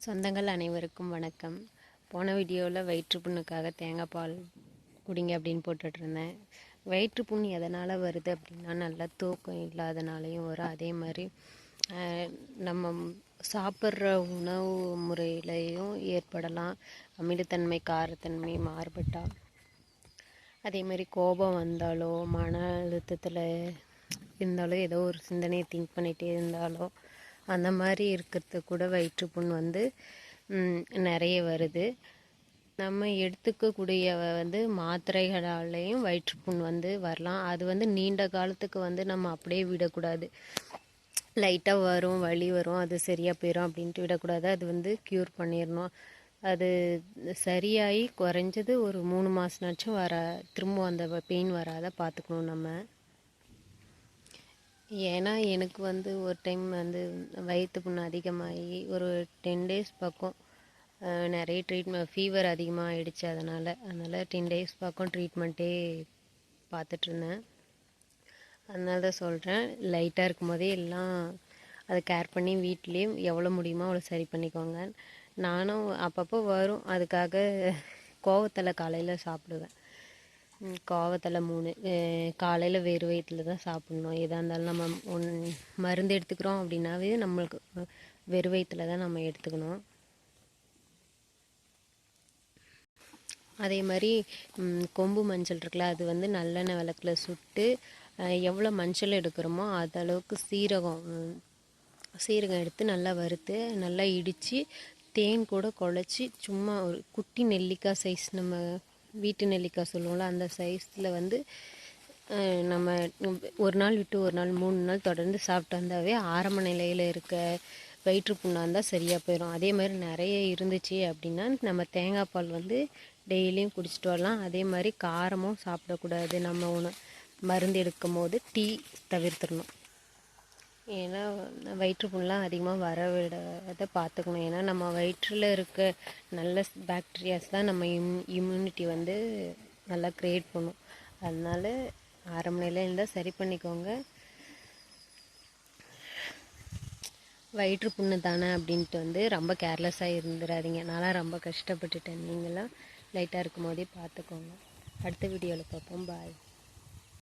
சொந்தங்கள் அனைவருக்கும் வணக்கம். போன வீடியோவில் வயிற்றுப்புண்ணுக்காக தேங்காய் பால் குடிங்க அப்படின்னு போட்டுட்ருந்தேன். வயிற்றுப்புண் எதனால் வருது அப்படின்னா நல்லா தூக்கம் இல்லாதனாலையும் வரும். அதே மாதிரி நம்ம சாப்பிட்ற உணவு முறையிலையும் ஏற்படலாம். அமிலத்தன்மை காரத்தன்மை மாறுபட்டால், அதே மாதிரி கோபம் வந்தாலோ மன அழுத்தத்தில் இருந்தாலோ ஏதோ ஒரு சிந்தனையை திங்க் பண்ணிகிட்டே இருந்தாலோ அந்த மாதிரி இருக்கிறது கூட வயிற்றுப்புண் நிறைய வருது. நம்ம எடுத்துக்கக்கூடிய மாத்திரைகளாலேயும் வயிற்றுப்புண் வரலாம். அது நீண்ட காலத்துக்கு நம்ம அப்படியே விடக்கூடாது. லைட்டாக வரும், வலி வரும், அது சரியாக போயிடும் அப்படின்ட்டு விடக்கூடாது. அது க்யூர் பண்ணிடணும். அது சரியாகி குறைஞ்சது ஒரு 3 மாதம்னாச்சும் திரும்ப அந்த பெயின் வராத பார்த்துக்கணும் நம்ம. ஏன்னா எனக்கு ஒரு டைம் வயிற்று புண்ணு அதிகமாகி ஒரு 10 டேஸ் பக்கம் நிறைய ஃபீவர் அதிகமாக ஆகிடுச்சு. அதனால் 10 டேஸ் பக்கம் ட்ரீட்மெண்ட்டே பார்த்துட்ருந்தேன். அதனால தான் சொல்கிறேன், லைட்டாக இருக்கும் போதே எல்லாம் அதை கேர் பண்ணி வீட்லேயும் எவ்வளோ முடியுமோ அவ்வளோ சரி பண்ணிக்கோங்க. நானும் அப்பப்போ வரும், அதுக்காக கோவத்தலை காலையில் சாப்பிடுவேன். கோவத்தலை 3 காலையில் வெறும் வயிற்றில் தான் சாப்பிட்ணும். எதாக இருந்தாலும் நம்ம மருந்து எடுத்துக்கிறோம் அப்படின்னாவே நம்மளுக்கு வெறும் வயிற்றில் தான் நம்ம எடுத்துக்கணும். அதே மாதிரி கொம்பு மஞ்சள் இருக்குல்ல, அது நல்லெண்ணெய் விளக்கில் சுட்டு எவ்வளோ மஞ்சள் எடுக்கிறோமோ அதளவுக்கு சீரகம் எடுத்து நல்லா வறுத்து நல்லா இடித்து தேன் கூட குழச்சி சும்மா ஒரு குட்டி நெல்லிக்காய் சைஸ், நம்ம வீட்டு நெல்லிக்காய் சொல்லுவோம்ல, அந்த சைஸில் நம்ம ஒரு நாள் விட்டு ஒரு நாள் 3 நாள் தொடர்ந்து சாப்பிட்டு வந்தாவே ஆரம்ப நிலையில் இருக்க வயிற்றுப்புண்ணாக இருந்தால் சரியாக போயிடும். அதே மாதிரி நிறைய இருந்துச்சு அப்படின்னா நம்ம தேங்காய் பால் டெய்லியும் குடிச்சிட்டு வரலாம். அதே மாதிரி காரமும் சாப்பிடக்கூடாது. நம்ம மருந்து எடுக்கும் போது டீ தவிர்த்துடணும். ஏன்னா வயிற்றுப்புண்ணெலாம் அதிகமாக வர விடாத பார்த்துக்கணும். ஏன்னா நம்ம வயிற்றில் இருக்க நல்ல பாக்டீரியாஸ் தான் நம்ம இம்யூனிட்டி நல்லா க்ரியேட் பண்ணும். அதனால ஆரம்ப நிலையில் இருந்தால் சரி பண்ணிக்கோங்க. வயிற்றுப்புண்ணு தானே அப்படின்ட்டு ரொம்ப கேர்லெஸ்ஸாக இருந்துடாதீங்க. நான்லாம் ரொம்ப கஷ்டப்பட்டுட்டேன். நீங்களாம் லைட்டாக இருக்கும் போதே பார்த்துக்கோங்க. அடுத்த வீடியோவில் பார்ப்போம். பாய்.